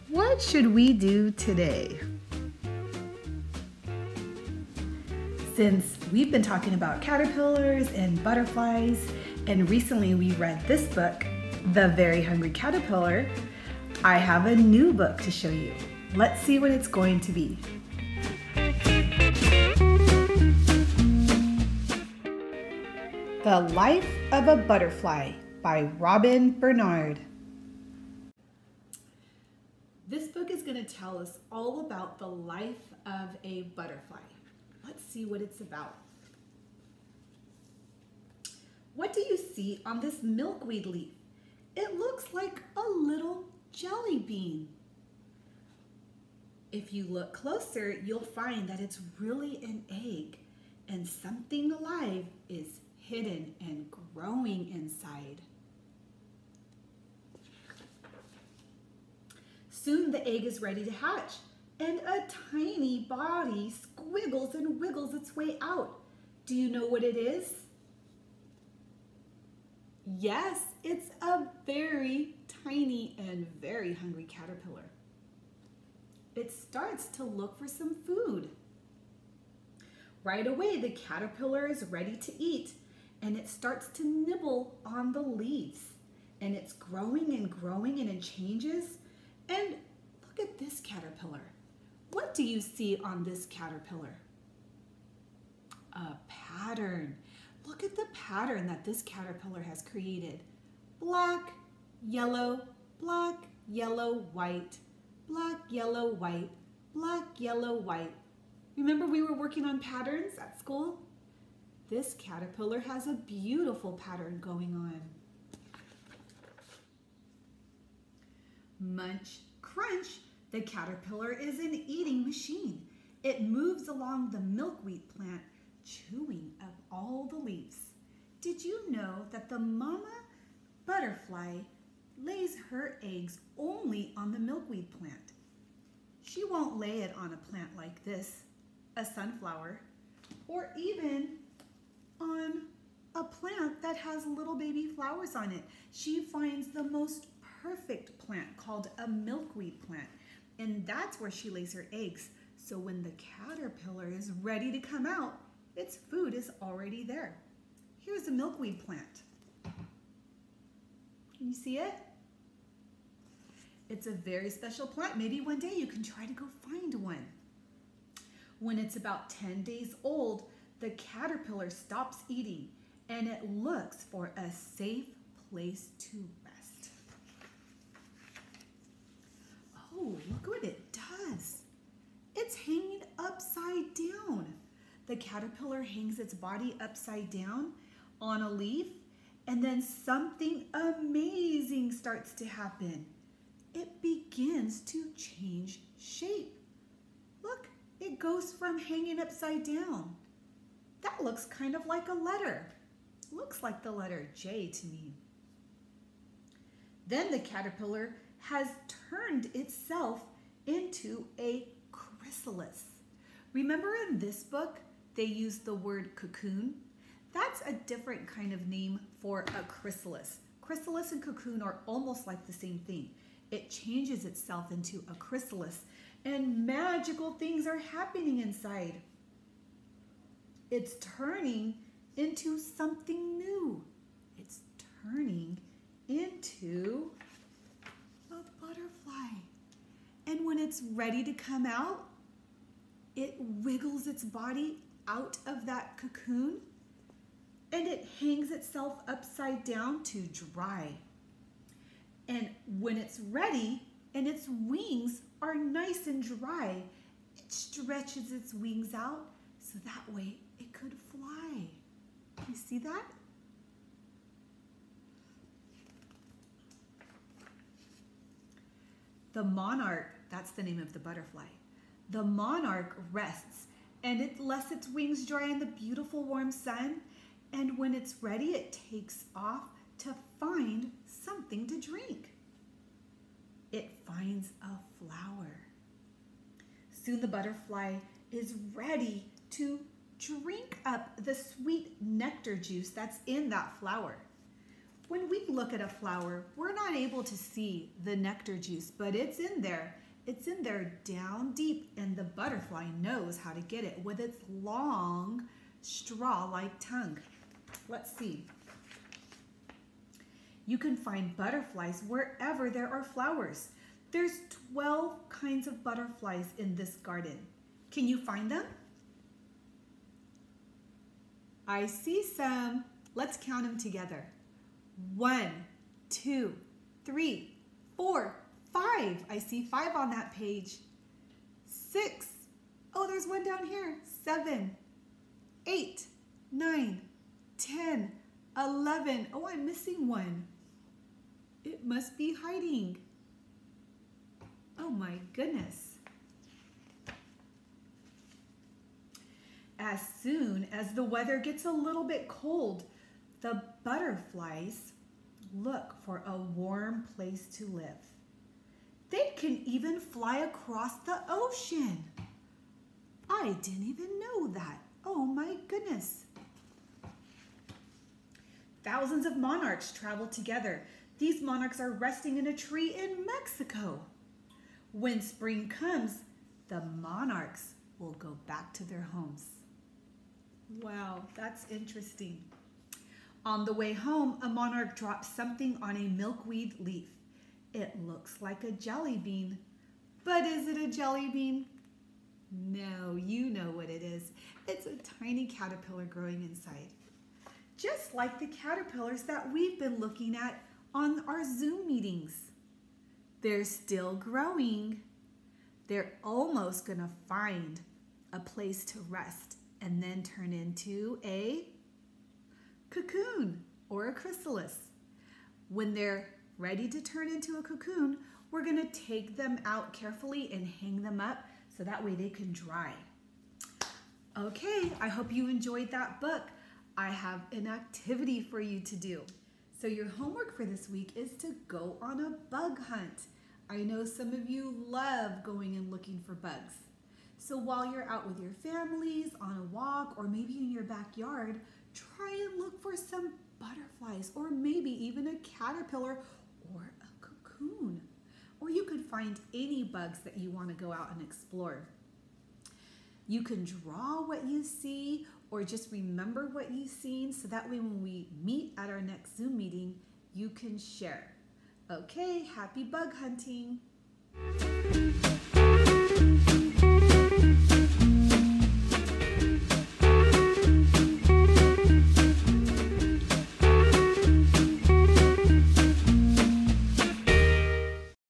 What should we do today? Since we've been talking about caterpillars and butterflies, and recently we read this book, The Very Hungry Caterpillar, I have a new book to show you. Let's see what it's going to be. The Life of a Butterfly by Robin Bernard. This book is going to tell us all about the life of a butterfly. Let's see what it's about. What do you see on this milkweed leaf? It looks like a little jelly bean. If you look closer, you'll find that it's really an egg, and something alive is hidden and growing inside. Soon the egg is ready to hatch, and a tiny body squiggles and wiggles its way out. Do you know what it is? Yes, it's a very tiny and very hungry caterpillar. It starts to look for some food. Right away, the caterpillar is ready to eat, and it starts to nibble on the leaves. And it's growing and growing, and it changes. And look at this caterpillar. What do you see on this caterpillar? A pattern. Look at the pattern that this caterpillar has created. Black, yellow, white, black, yellow, white, black, yellow, white. Remember we were working on patterns at school? This caterpillar has a beautiful pattern going on. Munch, crunch. The caterpillar is an eating machine. It moves along the milkweed plant, chewing up all the leaves. Did you know that the mama butterfly lays her eggs only on the milkweed plant? She won't lay it on a plant like this, a sunflower, or even on a plant that has little baby flowers on it. She finds the most perfect plant called a milkweed plant, and that's where she lays her eggs. So when the caterpillar is ready to come out, its food is already there. Here's a milkweed plant. Can you see it? It's a very special plant. Maybe one day you can try to go find one. When it's about 10 days old, the caterpillar stops eating and it looks for a safe place to rest. Oh, look what it does. It's hanging upside down. The caterpillar hangs its body upside down on a leaf, and then something amazing starts to happen. It begins to change shape. Look, it goes from hanging upside down. That looks kind of like a letter. Looks like the letter J to me. Then the caterpillar has turned itself into a chrysalis. Remember in this book, they use the word cocoon? That's a different kind of name for a chrysalis. Chrysalis and cocoon are almost like the same thing. It changes itself into a chrysalis, and magical things are happening inside. It's turning into something new. It's turning into a butterfly. And when it's ready to come out, it wiggles its body out of that cocoon, and it hangs itself upside down to dry. And when it's ready and its wings are nice and dry, it stretches its wings out so that way it could fly. You see that? The monarch, that's the name of the butterfly. The monarch rests and it lets its wings dry in the beautiful warm sun. And when it's ready, it takes off to find something to drink. It finds a flower. Soon the butterfly is ready to drink up the sweet nectar juice that's in that flower. When we look at a flower, we're not able to see the nectar juice, but it's in there. It's in there down deep, and the butterfly knows how to get it with its long, straw-like tongue. Let's see. You can find butterflies wherever there are flowers. There's 12 kinds of butterflies in this garden. Can you find them? I see some. Let's count them together. 1, 2, 3, 4, 5. I see 5 on that page. 6. Oh, there's one down here. 7, 8, 9, 10, 11. Oh, I'm missing one. It must be hiding. Oh my goodness. As soon as the weather gets a little bit cold, the butterflies look for a warm place to live. They can even fly across the ocean. I didn't even know that. Oh my goodness. Thousands of monarchs travel together. These monarchs are resting in a tree in Mexico. When spring comes, the monarchs will go back to their homes. Wow, that's interesting. On the way home, a monarch drops something on a milkweed leaf. It looks like a jelly bean. But is it a jelly bean? No, you know what it is. It's a tiny caterpillar growing inside. Just like the caterpillars that we've been looking at on our Zoom meetings. They're still growing. They're almost going to find a place to rest and then turn into a cocoon or a chrysalis. When they're ready to turn into a cocoon, we're going to take them out carefully and hang them up so that way they can dry. Okay, I hope you enjoyed that book. I have an activity for you to do. So your homework for this week is to go on a bug hunt. I know some of you love going and looking for bugs. So while you're out with your families on a walk or maybe in your backyard, try and look for some butterflies or maybe even a caterpillar or a cocoon. Or you could find any bugs that you want to go out and explore. You can draw what you see or just remember what you've seen so that way when we meet at our next Zoom meeting, you can share. Okay, happy bug hunting.